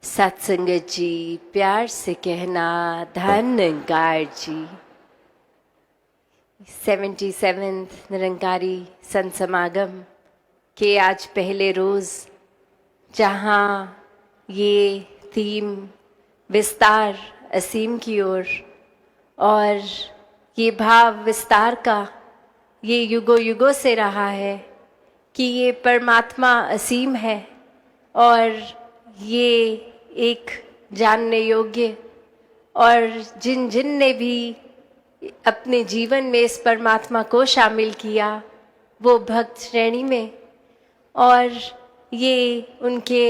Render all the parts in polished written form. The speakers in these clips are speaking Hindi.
सत्संगत जी, प्यार से कहना धन निरंकार जी। 77th निरंकारी संत समागम के आज पहले रोज, जहाँ ये थीम विस्तार असीम की ओर और ये भाव विस्तार का ये युगों युगों से रहा है कि ये परमात्मा असीम है और ये एक जानने योग्य, और जिन जिन ने भी अपने जीवन में इस परमात्मा को शामिल किया वो भक्त श्रेणी में, और ये उनके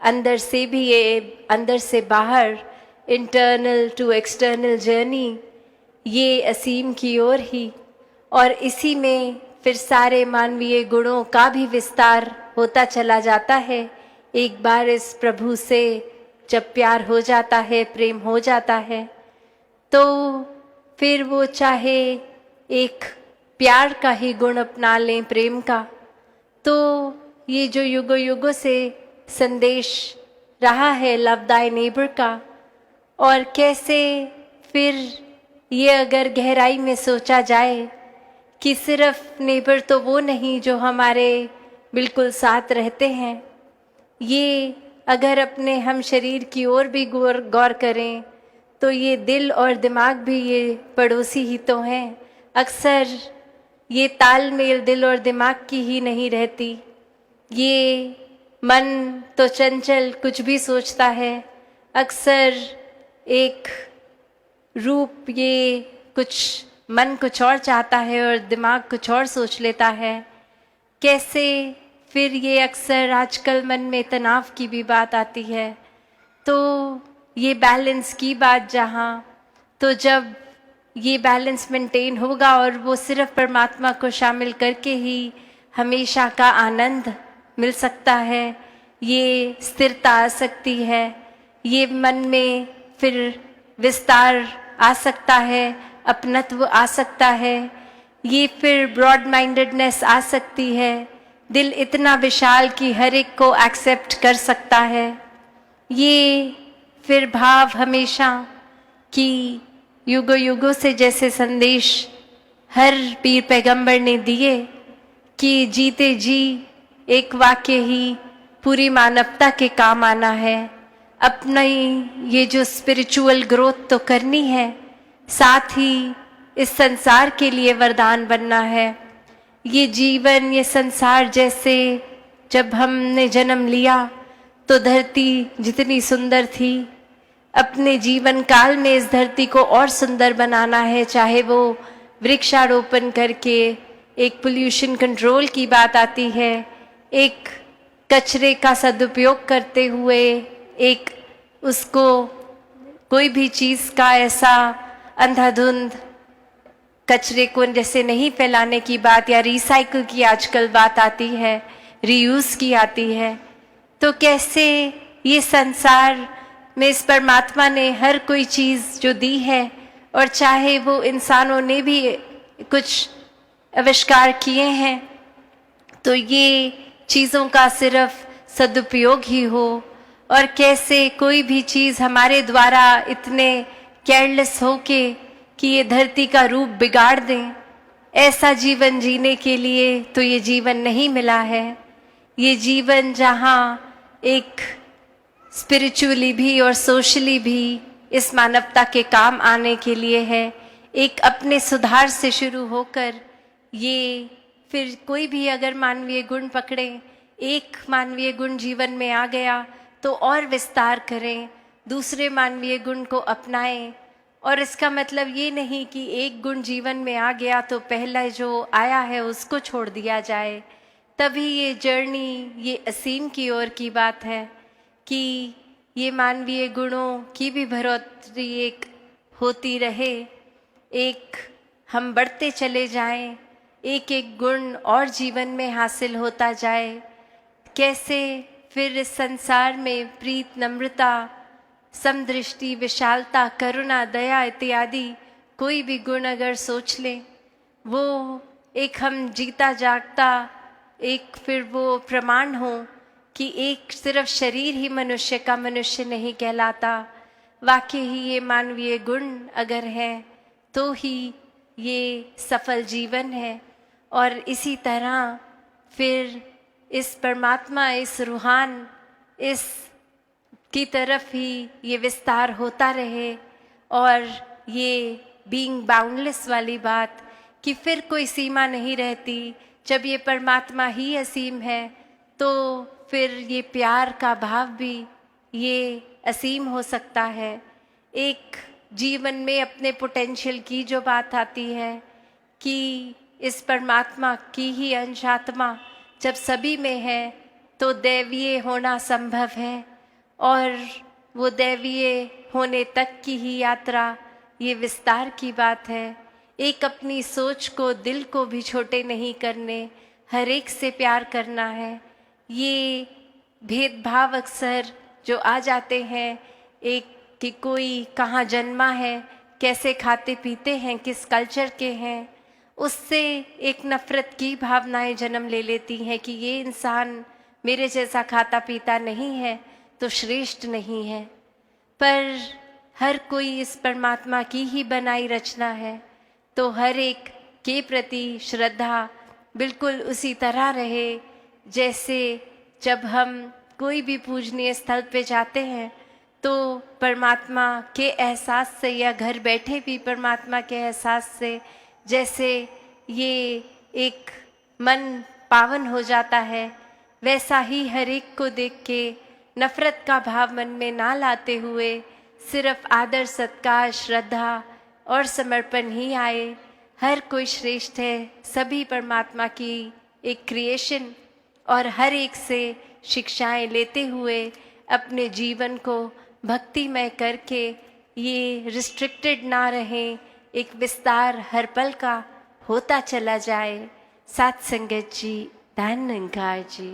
अंदर से भी, ये अंदर से बाहर, इंटरनल टू एक्सटर्नल जर्नी, ये असीम की ओर ही, और इसी में फिर सारे मानवीय गुणों का भी विस्तार होता चला जाता है। एक बार इस प्रभु से जब प्यार हो जाता है, प्रेम हो जाता है, तो फिर वो चाहे एक प्यार का ही गुण अपना लें, प्रेम का, तो ये जो युगों युगों से संदेश रहा है लव दाई नेबर का, और कैसे फिर ये अगर गहराई में सोचा जाए कि सिर्फ नेबर तो वो नहीं जो हमारे बिल्कुल साथ रहते हैं, ये अगर अपने हम शरीर की ओर भी गौर करें तो ये दिल और दिमाग भी ये पड़ोसी ही तो हैं। अक्सर ये तालमेल दिल और दिमाग की ही नहीं रहती। ये मन तो चंचल कुछ भी सोचता है, अक्सर एक रूप, ये कुछ मन कुछ और चाहता है और दिमाग कुछ और सोच लेता है। कैसे फिर ये अक्सर आजकल मन में तनाव की भी बात आती है, तो ये बैलेंस की बात जहाँ, तो जब ये बैलेंस मेंटेन होगा और वो सिर्फ परमात्मा को शामिल करके ही हमेशा का आनंद मिल सकता है, ये स्थिरता आ सकती है, ये मन में फिर विस्तार आ सकता है, अपनत्व आ सकता है, ये फिर ब्रॉड माइंडेडनेस आ सकती है, दिल इतना विशाल कि हर एक को एक्सेप्ट कर सकता है। ये फिर भाव हमेशा कि युगों युगों से जैसे संदेश हर पीर पैगंबर ने दिए कि जीते जी एक वाक्य ही पूरी मानवता के काम आना है, अपना ये जो स्पिरिचुअल ग्रोथ तो करनी है, साथ ही इस संसार के लिए वरदान बनना है। ये जीवन, ये संसार, जैसे जब हमने जन्म लिया तो धरती जितनी सुंदर थी, अपने जीवन काल में इस धरती को और सुंदर बनाना है, चाहे वो वृक्षारोपण करके, एक पोल्यूशन कंट्रोल की बात आती है, एक कचरे का सदुपयोग करते हुए, एक उसको कोई भी चीज़ का ऐसा अंधाधुंध कचरे को जैसे नहीं फैलाने की बात, या रिसाइकल की आजकल बात आती है, रीयूज की आती है। तो कैसे ये संसार में इस परमात्मा ने हर कोई चीज़ जो दी है, और चाहे वो इंसानों ने भी कुछ आविष्कार किए हैं, तो ये चीज़ों का सिर्फ सदुपयोग ही हो, और कैसे कोई भी चीज़ हमारे द्वारा इतने केयरलेस हो के कि ये धरती का रूप बिगाड़ दें, ऐसा जीवन जीने के लिए तो ये जीवन नहीं मिला है। ये जीवन जहाँ एक स्पिरिचुअली भी और सोशली भी इस मानवता के काम आने के लिए है, एक अपने सुधार से शुरू होकर, ये फिर कोई भी अगर मानवीय गुण पकड़े, एक मानवीय गुण जीवन में आ गया तो और विस्तार करें, दूसरे मानवीय गुण को अपनाएं। और इसका मतलब ये नहीं कि एक गुण जीवन में आ गया तो पहला जो आया है उसको छोड़ दिया जाए। तभी ये जर्नी, ये असीम की ओर की बात है कि ये मानवीय गुणों की भी बढ़ोतरी एक होती रहे, एक हम बढ़ते चले जाएं, एक एक गुण और जीवन में हासिल होता जाए। कैसे फिर इस संसार में प्रीत, नम्रता, समदृष्टि, विशालता, करुणा, दया इत्यादि कोई भी गुण अगर सोच लें, वो एक हम जीता जागता एक फिर वो प्रमाण हो कि एक सिर्फ शरीर ही मनुष्य का मनुष्य नहीं कहलाता, वाकई ही ये मानवीय गुण अगर है तो ही ये सफल जीवन है। और इसी तरह फिर इस परमात्मा, इस रूहान, इस की तरफ ही ये विस्तार होता रहे। और ये बीइंग बाउंडलेस वाली बात कि फिर कोई सीमा नहीं रहती। जब ये परमात्मा ही असीम है तो फिर ये प्यार का भाव भी ये असीम हो सकता है। एक जीवन में अपने पोटेंशियल की जो बात आती है कि इस परमात्मा की ही अंश आत्मा जब सभी में है तो दैवीय होना संभव है। और वो दैवीय होने तक की ही यात्रा ये विस्तार की बात है। एक अपनी सोच को, दिल को भी छोटे नहीं करने, हर एक से प्यार करना है। ये भेदभाव अक्सर जो आ जाते हैं, एक कि कोई कहाँ जन्मा है, कैसे खाते पीते हैं, किस कल्चर के हैं, उससे एक नफ़रत की भावनाएं जन्म ले लेती हैं कि ये इंसान मेरे जैसा खाता पीता नहीं है तो श्रेष्ठ नहीं है। पर हर कोई इस परमात्मा की ही बनाई रचना है, तो हर एक के प्रति श्रद्धा बिल्कुल उसी तरह रहे जैसे जब हम कोई भी पूजनीय स्थल पे जाते हैं तो परमात्मा के एहसास से, या घर बैठे भी परमात्मा के एहसास से जैसे ये एक मन पावन हो जाता है, वैसा ही हर एक को देख के नफ़रत का भाव मन में ना लाते हुए सिर्फ आदर, सत्कार, श्रद्धा और समर्पण ही आए। हर कोई श्रेष्ठ है, सभी परमात्मा की एक क्रिएशन, और हर एक से शिक्षाएं लेते हुए अपने जीवन को भक्तिमय करके ये रिस्ट्रिक्टेड ना रहे, एक विस्तार हर पल का होता चला जाए। साथ संगत जी, धन निरंकार जी।